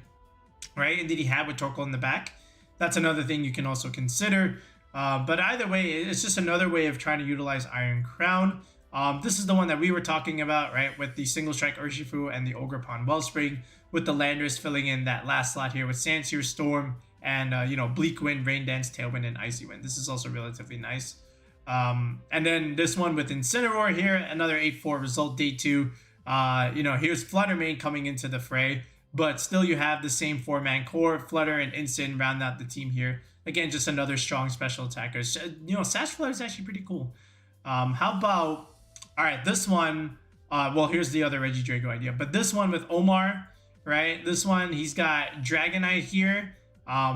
[SPEAKER 1] right? Indeedee Hat with Torkoal in the back. That's another thing you can also consider. But either way, it's just another way of trying to utilize Iron Crown. This is the one that we were talking about, right? With the Single Strike Urshifu and the Ogerpon Wellspring, with the Landers filling in that last slot here with Sandsear, Storm, and, you know, Bleak Wind, Rain Dance, Tailwind, and Icy Wind. This is also relatively nice. And then this one with Incineroar here, another 8-4 result, day 2. You know, here's Flutter Mane coming into the fray, but still you have the same 4-man core. Flutter and Incin round out the team here. Again, just another strong special attacker. You know, Sash Flutter is actually pretty cool. How about... All right, this one, well, here's the other Regidrago idea, but this one with Omar, right? This one, he's got Dragonite here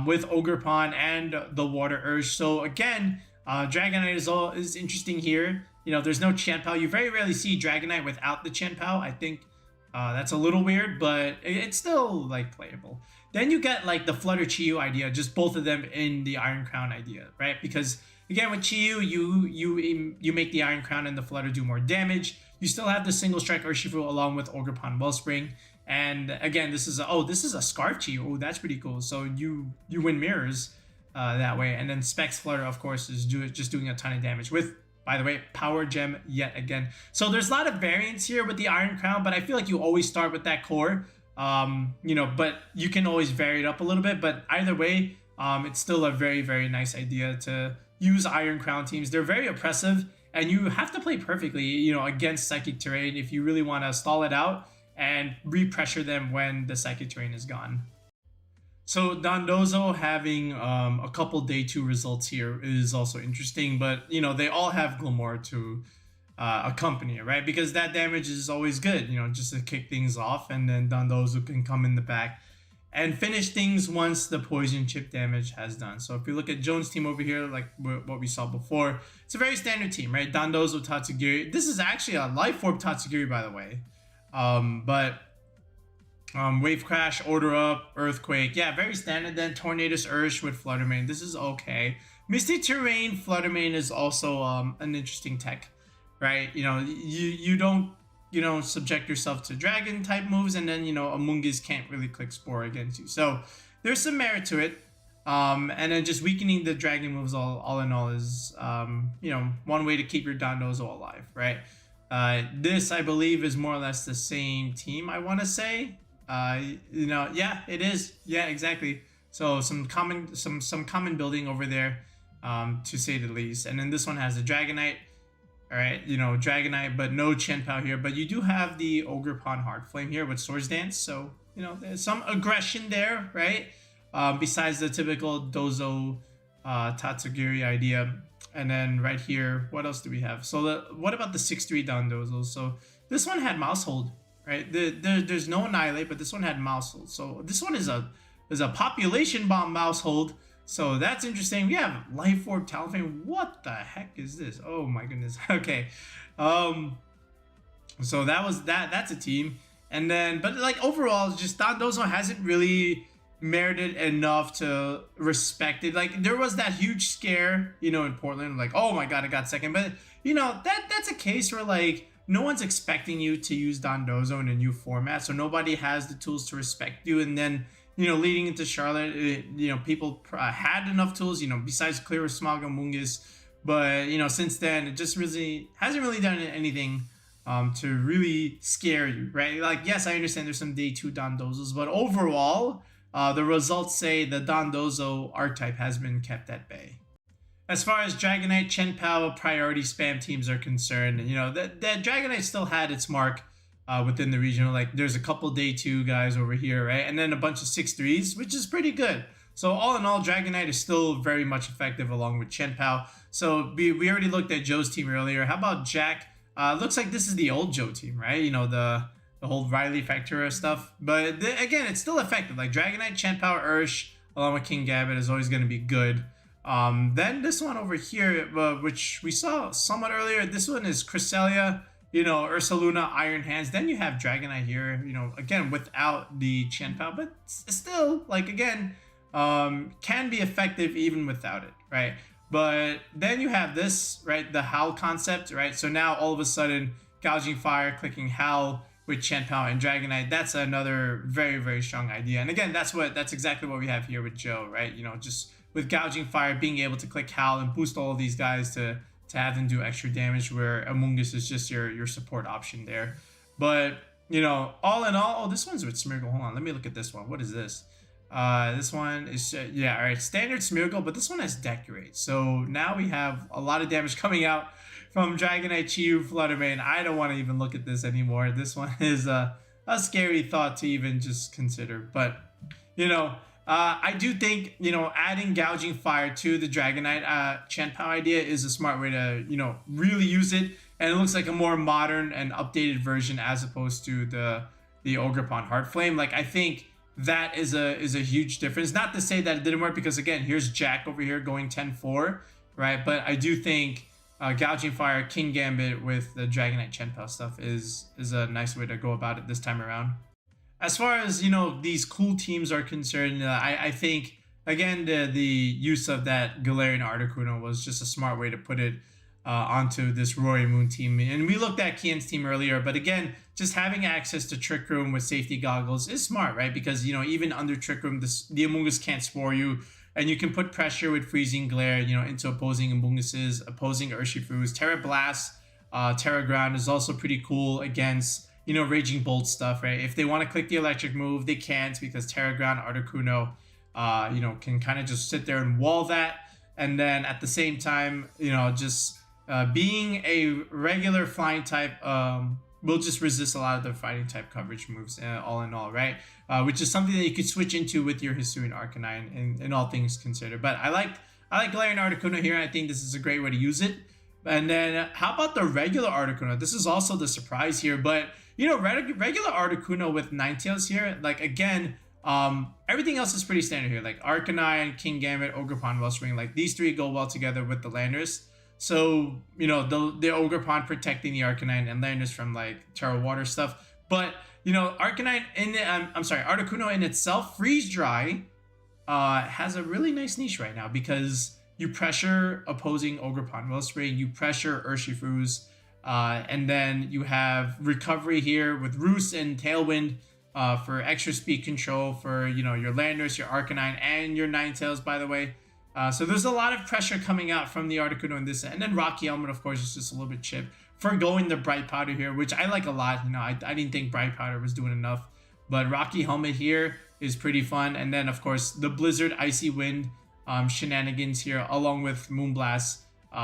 [SPEAKER 1] with Ogerpon and the Water Urge. So again, Dragonite is interesting here. You know, there's no Chien-Pao. You very rarely see Dragonite without the Chien-Pao. I think that's a little weird, but it's still, like, playable. Then you get, like, the Flutter Chi-Yu idea, just both of them in the Iron Crown idea, right? Because... again, with Chi-Yu, you make the Iron Crown and the Flutter do more damage. You still have the Single Strike Urshifu along with Ogerpon Wellspring. And again, this is a Scarf Chi-Yu. Oh, that's pretty cool. So you win mirrors that way. And then Specs Flutter, of course, is just doing a ton of damage with, by the way, Power Gem yet again. So there's a lot of variance here with the Iron Crown, but I feel like you always start with that core. You know, but you can always vary it up a little bit. But either way, it's still a very, very nice idea to use Iron Crown teams. They're very oppressive, and you have to play perfectly, you know, against Psychic Terrain if you really want to stall it out and re-pressure them when the Psychic Terrain is gone. So Dondozo having a couple day 2 results here is also interesting, but, you know, they all have Glimmora to accompany it, right? Because that damage is always good, you know, just to kick things off, and then Dondozo can come in the back and finish things once the poison chip damage has done. So if you look at Jones' team over here, like what we saw before, it's a very standard team, right? Dondozo, Tatsugiri. This is actually a Life Orb Tatsugiri, by the way. Wave Crash, Order Up, Earthquake. Yeah, very standard. Then Tornadus Ursh with Flutter Mane. This is okay. Misty Terrain, Flutter Mane is also an interesting tech, right? You know, you don't, you know, subject yourself to dragon type moves, and then, you know, Amoonguss can't really click Spore against you. So there's some merit to it. And then just weakening the dragon moves all in all is, you know, one way to keep your Dondozo alive, right? This, I believe, is more or less the same team, I want to say. You know, yeah, it is. Yeah, exactly. So some common building over there, to say the least. And then this one has the Dragonite. All right, you know, Dragonite, but no Chien-Pao here. But you do have the Ogerpon Heart Flame here with Swords Dance. So, you know, there's some aggression there, right? Besides the typical Dozo Tatsugiri idea. And then right here, what else do we have? So what about the 6-3 Dondozo? So this one had Mouse Hold, right? There's no Annihilate, but this one had Mouse Hold. So this one is a Population Bomb Mouse Hold. So that's interesting. We have Life Orb Talonflame. What the heck is this? Oh my goodness. Okay. So that's a team. And then, but like overall, just Dondozo hasn't really merited enough to respect it. Like there was that huge scare, you know, in Portland, like, oh my god, I got second. But you know, that's a case where like no one's expecting you to use Dondozo in a new format. So nobody has the tools to respect you. And then, you know, leading into Charlotte, you know, people had enough tools, you know, besides Clear Smog and Amoonguss. But, you know, since then, it just really hasn't really done anything to really scare you, right? Like, yes, I understand there's some day 2 Dondozos, but overall, the results say the Dondozo archetype has been kept at bay. As far as Dragonite, Chien-Pao priority spam teams are concerned, you know, that Dragonite still had its mark within the regional. Like there's a couple day 2 guys over here, right? And then a bunch of 6-3s, which is pretty good. So all in all, Dragonite is still very much effective along with Chien-Pao. So we already looked at Joe's team earlier. How about Jack? Looks like this is the old Joe team, right? You know, the whole Riley Factura stuff. But again, it's still effective. Like Dragonite, Chien-Pao, Ursh, along with King Gambit is always going to be good. Then this one over here, which we saw somewhat earlier, this one is Cresselia, you know, Ursaluna, Iron Hands. Then you have Dragonite here, you know, again, without the Chien-Pao, but still, like, again, can be effective even without it, right? But then you have this, right, the Howl concept, right? So now all of a sudden, Gouging Fire, clicking Howl, with Chien-Pao and Dragonite, that's another very, very strong idea. And again, that's exactly what we have here with Joe, right? You know, just with Gouging Fire, being able to click Howl and boost all of these guys to have them do extra damage, where Amoonguss is just your support option there. But, you know, all in all, oh, this one's with Smeargle. Hold on, let me look at this one. What is this? This one is, yeah, all right, standard Smeargle, but this one has Decorate. So now we have a lot of damage coming out from Dragonite, Chi-Yu, Fluttermane. I don't want to even look at this anymore. This one is a scary thought to even just consider. But, you know, I do think, you know, adding Gouging Fire to the Dragonite Chien-Pao idea is a smart way to, you know, really use it. And it looks like a more modern and updated version as opposed to the Ogerpon Heartflame. Like, I think that is a huge difference. Not to say that it didn't work, because again, here's Jack over here going 10-4, right? But I do think Gouging Fire, King Gambit with the Dragonite Chien-Pao stuff is a nice way to go about it this time around. As far as, you know, these cool teams are concerned, I think, again, the use of that Galarian Articuno was just a smart way to put it onto this Roy Moon team. And we looked at Kian's team earlier, but again, just having access to Trick Room with safety goggles is smart, right? Because, you know, even under Trick Room, the Amoonguss can't spore you, and you can put pressure with Freezing Glare, you know, into opposing Amoongusses, opposing Urshifus. Terra Blast, Terra Ground is also pretty cool against, you know, Raging Bolt stuff, right? If they want to click the electric move, they can't, because Terra Ground Articuno, you know, can kind of just sit there and wall that. And then at the same time, you know, just being a regular flying type will just resist a lot of the fighting type coverage moves, all in all, right? Which is something that you could switch into with your Hisuian Arcanine in all things considered. But I like Galarian Articuno here. I think this is a great way to use it. And then how about the regular Articuno? This is also the surprise here, but you know, regular Articuno with Ninetales here, like, again, everything else is pretty standard here. Like Arcanine, King Gambit, Ogerpon, Wellspring, like these three go well together with the Landers. So, you know, the Ogerpon protecting the Arcanine and Landers from like Terra Water stuff. But, you know, Arcanine Articuno in itself, Freeze Dry, has a really nice niche right now, because you pressure opposing Ogerpon Wellspring, you pressure Urshifus, and then you have Recovery here with Roost and Tailwind for extra speed control for, you know, your Landers, your Arcanine, and your Ninetales, by the way. So there's a lot of pressure coming out from the Articuno in this. And then Rocky Helmet, of course, is just a little bit chipped for going the Bright Powder here, which I like a lot. You know, I didn't think Bright Powder was doing enough, but Rocky Helmet here is pretty fun. And then, of course, the Blizzard Icy Wind shenanigans here, along with Moonblast.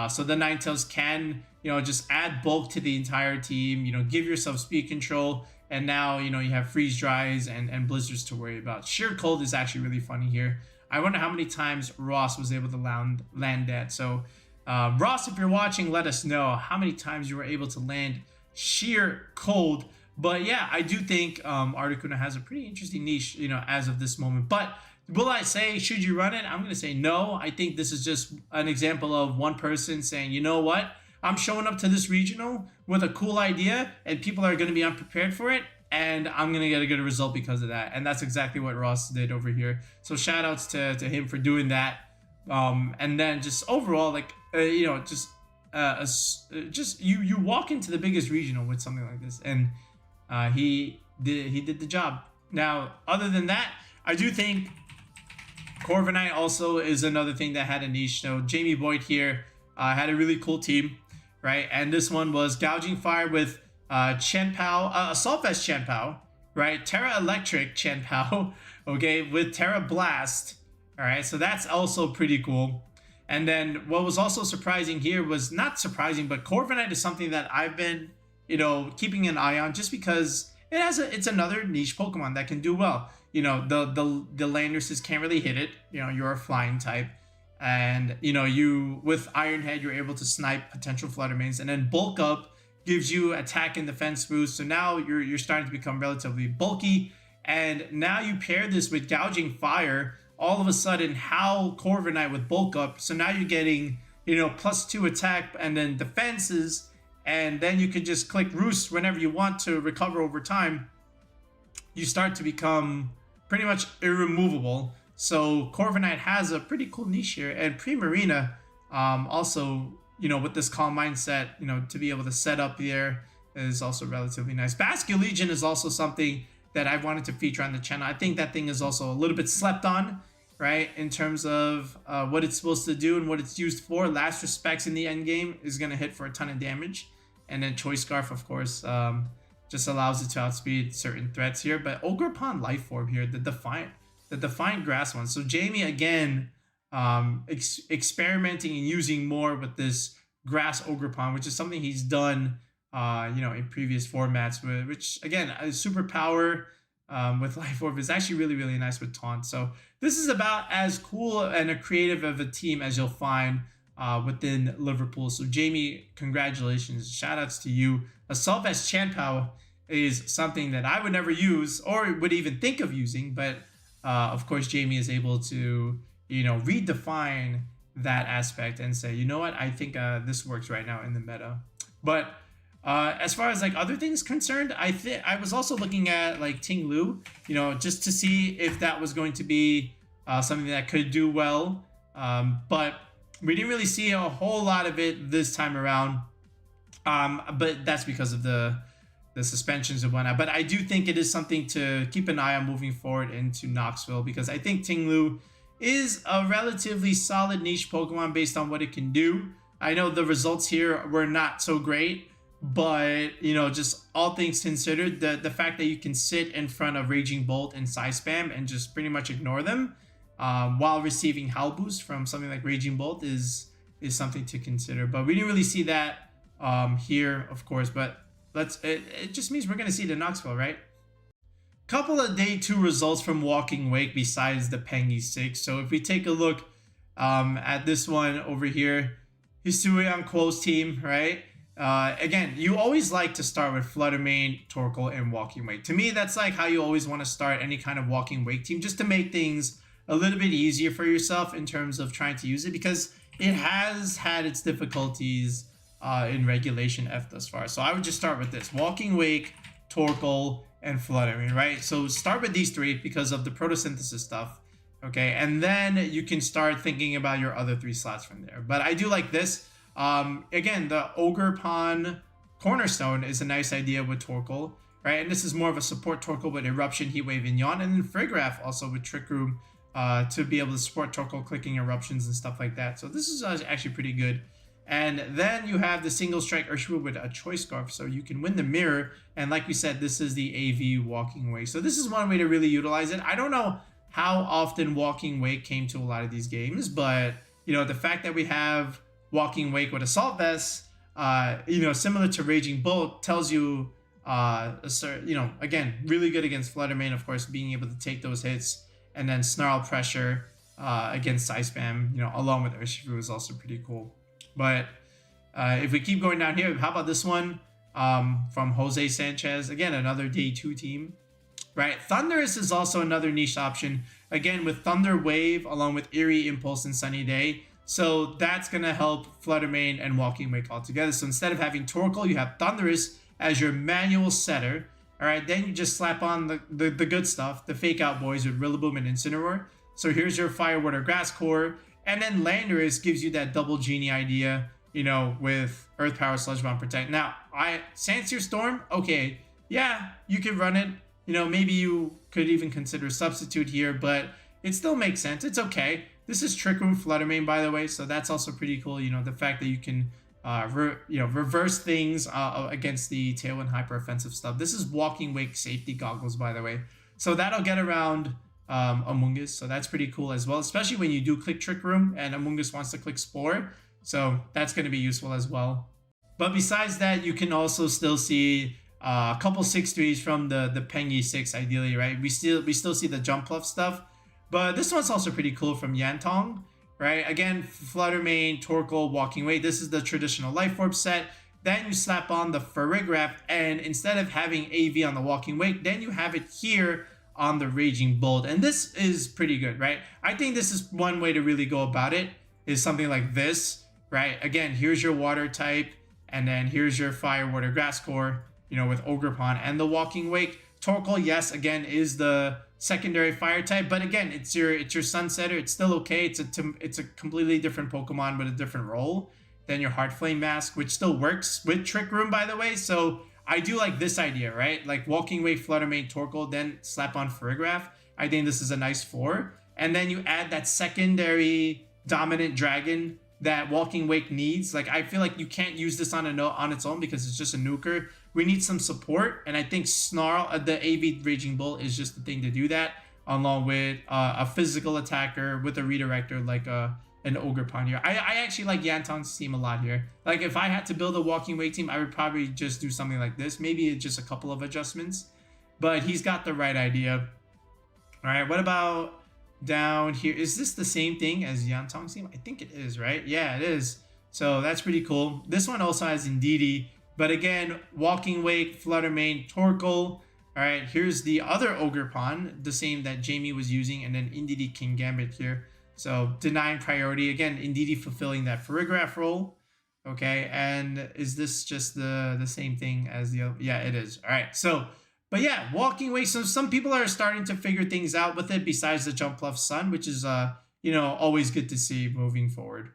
[SPEAKER 1] So the Ninetales can, you know, just add bulk to the entire team, you know, give yourself speed control. And now, you know, you have Freeze Dries and Blizzards to worry about. Sheer Cold is actually really funny here. I wonder how many times Ross was able to land that. So, Ross, if you're watching, let us know how many times you were able to land Sheer Cold. But yeah, I do think Articuno has a pretty interesting niche, you know, as of this moment. But will I say, should you run it? I'm going to say no. I think this is just an example of one person saying, you know what? I'm showing up to this regional with a cool idea, and people are going to be unprepared for it, and I'm going to get a good result because of that. And that's exactly what Ross did over here. So shout outs to him for doing that. And then just overall, like, you know, just you walk into the biggest regional with something like this, and he did the job. Now, other than that, I do think Corviknight also is another thing that had a niche. So Jamie Boyd here had a really cool team, right? And this one was Gouging Fire with Chien-Pao, Assault Vest Chien-Pao, right? Terra Electric Chien-Pao, okay, with Terra Blast. All right, so that's also pretty cool. And then what was also surprising here was, not surprising, but Corviknight is something that I've been, you know, keeping an eye on, just because it's another niche Pokemon that can do well. You know, the Landers can't really hit it. You know, you're a flying type. And, you know, with Iron Head, you're able to snipe potential Fluttermanes, and then Bulk Up gives you attack and defense boost. So now you're starting to become relatively bulky. And now you pair this with Gouging Fire, all of a sudden, how Corviknight with Bulk Up. So now you're getting, you know, +2 attack and then defenses, and then you can just click Roost whenever you want to recover over time. You start to become pretty much irremovable. So Corviknight has a pretty cool niche here. And Primarina, also, you know, with this calm mindset, you know, to be able to set up there is also relatively nice. Basculegion is also something that I wanted to feature on the channel. I think that thing is also a little bit slept on, right, in terms of what it's supposed to do and what it's used for. Last Respects in the end game is going to hit for a ton of damage. And then Choice Scarf, of course, just allows it to outspeed certain threats here. But Ogerpon Life Orb here, the Defiant Grass one. So Jamie, again, experimenting and using more with this Grass Ogerpon, which is something he's done, in previous formats, which, again, a superpower with Life Orb is actually really, really nice with Taunt. So this is about as cool and a creative of a team as you'll find within Liverpool. So Jamie, congratulations. Shout outs to you. Assault Vest Chanpao is something that I would never use or would even think of using, but of course Jamie is able to, redefine that aspect and say, you know what, I think this works right now in the meta. But as far as like other things concerned, I was also looking at like Ting Lu, just to see if that was going to be something that could do well. But we didn't really see a whole lot of it this time around. But that's because of the suspensions and whatnot. But I do think it is something to keep an eye on moving forward into Knoxville, because I think Ting Lu is a relatively solid niche Pokemon based on what it can do. I know the results here were not so great, but just all things considered, the fact that you can sit in front of Raging Bolt and Psy Spam and just pretty much ignore them while receiving Howl Boost from something like Raging Bolt is something to consider. But we didn't really see that here, of course, but it just means we're gonna see the Knoxville, right? Couple of day 2 results from Walking Wake besides the Pengy 6. So if we take a look at this one over here, Hisuian Quo's team, right? Again, you always like to start with Fluttermane, Torkoal, and Walking Wake. To me, that's like how you always want to start any kind of Walking Wake team, just to make things a little bit easier for yourself in terms of trying to use it, because it has had its difficulties in Regulation F thus far. So I would just start with this: Walking Wake, Torkoal, and Fluttermane, right? So start with these 3 because of the photosynthesis stuff, okay? And then you can start thinking about your other 3 slots from there. But I do like this. Again, the Ogerpon-Cornerstone is a nice idea with Torkoal, right? And this is more of a support Torkoal with Eruption, Heat Wave, and Yawn. And then Frigraph also with Trick Room to be able to support Torkoal clicking Eruptions and stuff like that. So this is actually pretty good. And then you have the Single Strike Urshifu with a Choice Scarf, so you can win the mirror. And like we said, this is the AV Walking Wake. So this is one way to really utilize it. I don't know how often Walking Wake came to a lot of these games, but the fact that we have Walking Wake with Assault Vest, similar to Raging Bolt, tells you, again, really good against Fluttermane, of course, being able to take those hits, and then Snarl Pressure against Psy Spam, along with Urshifu is also pretty cool. But if we keep going down here, how about this one from Jose Sanchez? Again, another day 2 team, right? Thundurus is also another niche option, again, with Thunder Wave along with Eerie Impulse and Sunny Day. So that's going to help Fluttermane and Walking Wake all together. So instead of having Torkoal, you have Thundurus as your manual setter. All right, then you just slap on the good stuff, the Fake Out Boys with Rillaboom and Incineroar. So here's your Fire, Water, Grass core. And then Landorus gives you that double Genie idea, with Earth Power, Sludge Bomb, Protect. Now, Sandsear Storm, okay, yeah, you could run it. Maybe you could even consider a substitute here, but it still makes sense. It's okay. This is Trick Room Fluttermane, by the way, so that's also pretty cool. The fact that you can, reverse things against the Tailwind Hyper Offensive stuff. This is Walking Wake Safety Goggles, by the way. So that'll get around Amoonguss, so that's pretty cool as well, especially when you do click Trick Room and Amoonguss wants to click Spore, so that's going to be useful as well. But besides that, you can also still see a couple 6-3s from the Pengy 6 ideally, right? We still see the Jump Fluff stuff, but this one's also pretty cool from Yantong, right? Again, Fluttermane, Torkoal, Walking Wake. This is the traditional Life Orb set. Then you slap on the Farigiraf, and instead of having AV on the Walking Wake, then you have it here on the Raging Bolt. And this is pretty good, right? I think this is one way to really go about it, is something like this, right? Again, here's your Water type, and then here's your Fire, Water, Grass core, with Ogerpon and the Walking Wake. Torkoal, yes, again, is the secondary Fire type, but again, it's your Sunsetter. It's still okay. It's a completely different Pokemon with a different role than your Heart Flame Mask, which still works with Trick Room, by the way. So I do like this idea, right? Like Walking Wake, Flutter Mane, Torkoal, then slap on Farigiraf. I think this is a nice 4. And then you add that secondary dominant dragon that Walking Wake needs. Like, I feel like you can't use this on its own because it's just a nuker. We need some support, and I think Snarl, the AV Raging Bull, is just the thing to do that, along with a physical attacker with a redirector like an Ogerpon here. I actually like Yantong's team a lot here. Like, if I had to build a Walking Wake team, I would probably just do something like this. Maybe just a couple of adjustments, but he's got the right idea. All right, what about down here? Is this the same thing as Yantong's team? I think it is, right? Yeah, it is. So that's pretty cool. This one also has Indeedee, but again, Walking Wake, Flutter Mane, Torkoal. All right, here's the other Ogerpon, the same that Jamie was using, and then Indeedee Kingambit here. So denying priority. Again, Indeedee fulfilling that Farigiraf role. Okay, and is this just the same thing as the other? Yeah, it is. All right, so, but yeah, Walking Wake. So some people are starting to figure things out with it besides the Jumpluff Sun, which is, you know, always good to see moving forward.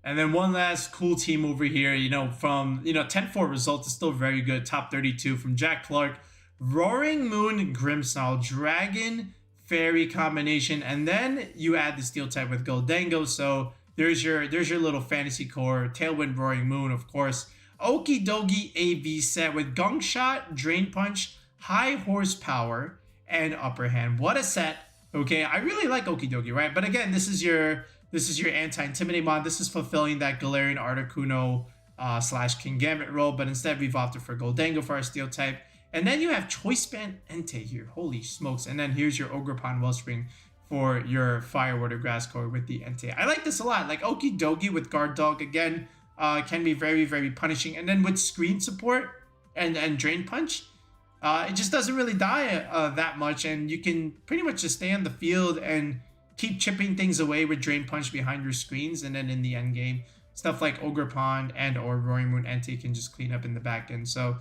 [SPEAKER 1] And then one last cool team over here, you know, from, you know, 10-4 result is still very good. Top 32 from Jack Clark. Roaring Moon, Grimmsnarl, Dragon, Fairy combination, and then you add the Steel type with Goldango. So there's your little fantasy core. Tailwind, Roaring Moon, of course. Okidogi AV set with Gong Shot, Drain Punch, High Horsepower, and Upper Hand. What a set. Okay, I really like Okidogi, right? But again, this is your anti-intimidate mod. This is fulfilling that Galarian Articuno / Kingambit role, but instead we've opted for Goldango for our Steel type. And then you have Choice Band Entei here. Holy smokes. And then here's your Ogerpon Wellspring for your Fire Water Grass core with the Entei. I like this a lot. Like Okidogi with Guard Dog, again, can be very, very punishing. And then with screen support and Drain Punch, it just doesn't really die that much. And you can pretty much just stay on the field and keep chipping things away with Drain Punch behind your screens. And then in the end game, stuff like Ogerpon and or Roaring Moon Entei can just clean up in the back end. So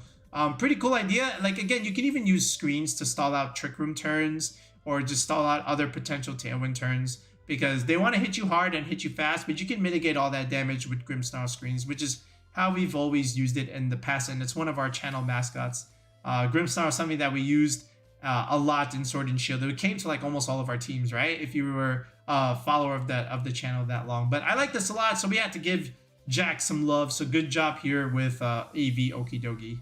[SPEAKER 1] pretty cool idea. Like, again, you can even use screens to stall out Trick Room turns or just stall out other potential Tailwind turns because they want to hit you hard and hit you fast, but you can mitigate all that damage with Grimmsnarl screens, which is how we've always used it in the past, and it's one of our channel mascots. Grimmsnarl is something that we used a lot in Sword and Shield. It came to like almost all of our teams, right? If you were a follower of the channel that long. But I like this a lot, so we had to give Jack some love. So good job here with AV Okidogi.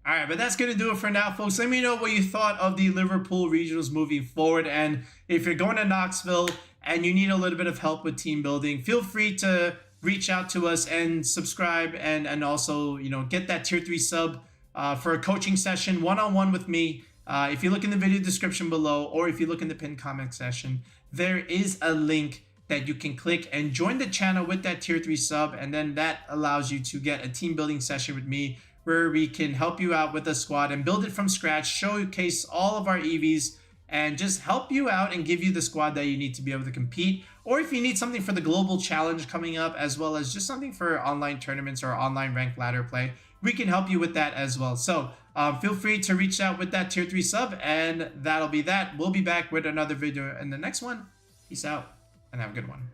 [SPEAKER 1] All right, but that's going to do it for now, folks. Let me know what you thought of the Liverpool regionals moving forward. And if you're going to Knoxville and you need a little bit of help with team building, feel free to reach out to us and subscribe and also, you know, get that tier 3 sub for a coaching session one-on-one with me. If you look in the video description below, or if you look in the pinned comment section, there is a link that you can click and join the channel with that tier 3 sub. And then that allows you to get a team building session with me, where we can help you out with a squad and build it from scratch, showcase all of our EVs, and just help you out and give you the squad that you need to be able to compete. Or if you need something for the global challenge coming up, as well as just something for online tournaments or online ranked ladder play, we can help you with that as well. So feel free to reach out with that tier 3 sub, and that'll be that. We'll be back with another video in the next one. Peace out and have a good one.